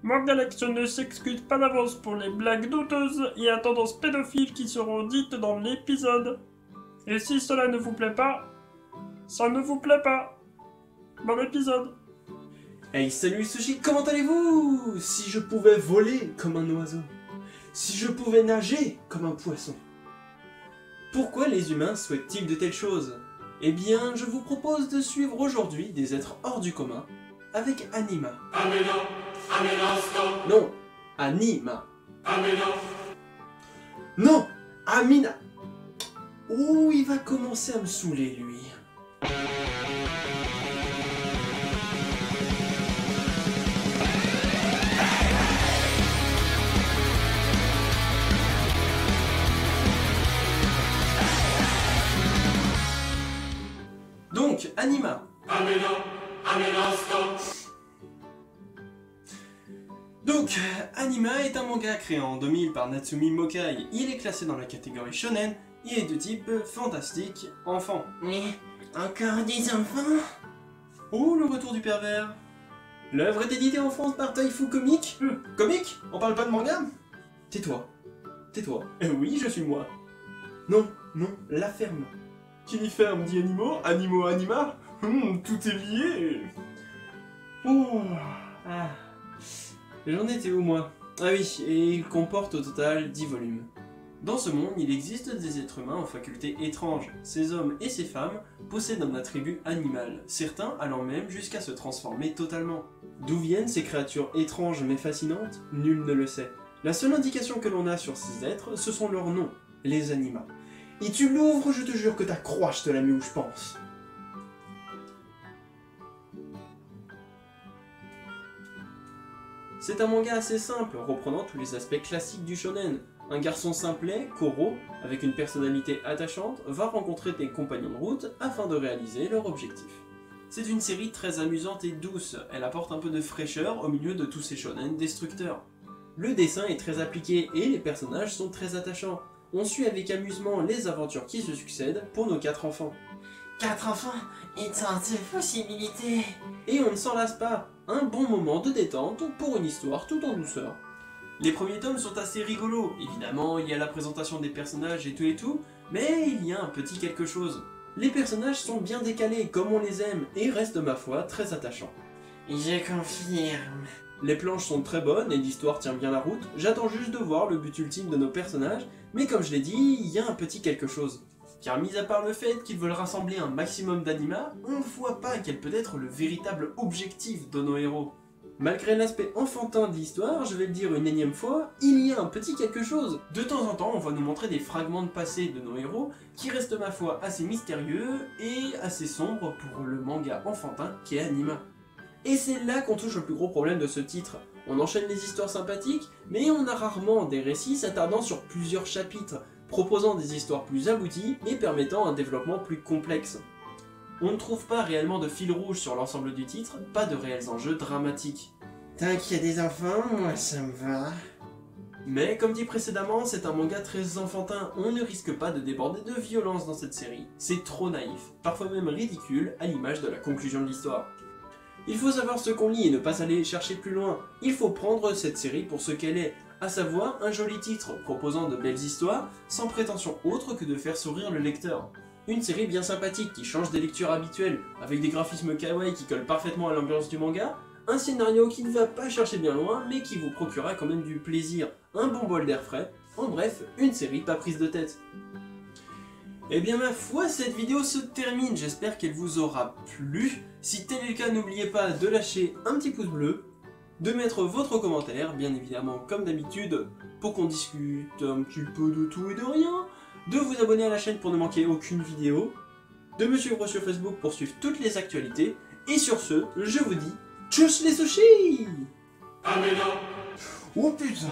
Mangalaction ne s'excuse pas d'avance pour les blagues douteuses et à tendance pédophile qui seront dites dans l'épisode. Et si cela ne vous plaît pas, ça ne vous plaît pas. Bon épisode. Hey, salut Sushi, comment allez-vous? Si je pouvais voler comme un oiseau, si je pouvais nager comme un poisson. Pourquoi les humains souhaitent-ils de telles choses? Eh bien, je vous propose de suivre aujourd'hui des êtres hors du commun avec Anima. Non, Anima. Non, Amina. Oh, il va commencer à me saouler, lui. Donc, Anima. Donc, Anima est un manga créé en 2000 par Natsumi Mokai. Il est classé dans la catégorie shonen. Il est de type fantastique enfant. Mais encore des enfants? Oh, le retour du pervers. L'œuvre est éditée en France par Taifu Comics. Comics? On parle pas de manga? Tais-toi. Tais-toi. Oui, je suis moi. Non, non, la ferme. Qui dit ferme dit animaux, animaux, anima. Tout est lié. Oh. Ah. J'en étais où, moi? Ah oui, et il comporte au total 10 volumes. Dans ce monde, il existe des êtres humains aux facultés étranges. Ces hommes et ces femmes possèdent un attribut animal, certains allant même jusqu'à se transformer totalement. D'où viennent ces créatures étranges mais fascinantes? Nul ne le sait. La seule indication que l'on a sur ces êtres, ce sont leurs noms, les Anima. Et tu l'ouvres, je te jure que ta croix, je te la mets où je pense. C'est un manga assez simple, reprenant tous les aspects classiques du shonen. Un garçon simplet, Koro, avec une personnalité attachante, va rencontrer des compagnons de route afin de réaliser leur objectif. C'est une série très amusante et douce, elle apporte un peu de fraîcheur au milieu de tous ces shonen destructeurs. Le dessin est très appliqué et les personnages sont très attachants. On suit avec amusement les aventures qui se succèdent pour nos 4 enfants. 4 enfants et tant de possibilités. Et on ne s'en lasse pas, un bon moment de détente pour une histoire tout en douceur. Les premiers tomes sont assez rigolos, évidemment il y a la présentation des personnages et tout, mais il y a un petit quelque chose. Les personnages sont bien décalés comme on les aime et restent ma foi très attachants. Je confirme. Les planches sont très bonnes et l'histoire tient bien la route, j'attends juste de voir le but ultime de nos personnages, mais comme je l'ai dit, il y a un petit quelque chose. Car mis à part le fait qu'ils veulent rassembler un maximum d'anima, on ne voit pas quel peut être le véritable objectif de nos héros. Malgré l'aspect enfantin de l'histoire, je vais le dire une énième fois, il y a un petit quelque chose. De temps en temps, on va nous montrer des fragments de passé de nos héros qui restent ma foi assez mystérieux et assez sombres pour le manga enfantin qui est Anima. Et c'est là qu'on touche le plus gros problème de ce titre. On enchaîne les histoires sympathiques, mais on a rarement des récits s'attardant sur plusieurs chapitres, proposant des histoires plus abouties et permettant un développement plus complexe. On ne trouve pas réellement de fil rouge sur l'ensemble du titre, pas de réels enjeux dramatiques. Tant qu'il y a des enfants, moi ça me va. Mais comme dit précédemment, c'est un manga très enfantin, on ne risque pas de déborder de violence dans cette série. C'est trop naïf, parfois même ridicule, à l'image de la conclusion de l'histoire. Il faut savoir ce qu'on lit et ne pas aller chercher plus loin. Il faut prendre cette série pour ce qu'elle est, à savoir un joli titre proposant de belles histoires, sans prétention autre que de faire sourire le lecteur. Une série bien sympathique qui change des lectures habituelles, avec des graphismes kawaii qui collent parfaitement à l'ambiance du manga, un scénario qui ne va pas chercher bien loin mais qui vous procurera quand même du plaisir, un bon bol d'air frais, en bref, une série pas prise de tête. Eh bien ma foi, cette vidéo se termine, j'espère qu'elle vous aura plu. Si tel est le cas, n'oubliez pas de lâcher un petit pouce bleu, de mettre votre commentaire, bien évidemment comme d'habitude, pour qu'on discute un petit peu de tout et de rien, de vous abonner à la chaîne pour ne manquer aucune vidéo, de me suivre sur Facebook pour suivre toutes les actualités, et sur ce, je vous dis, tchuss les sushis! Oh putain.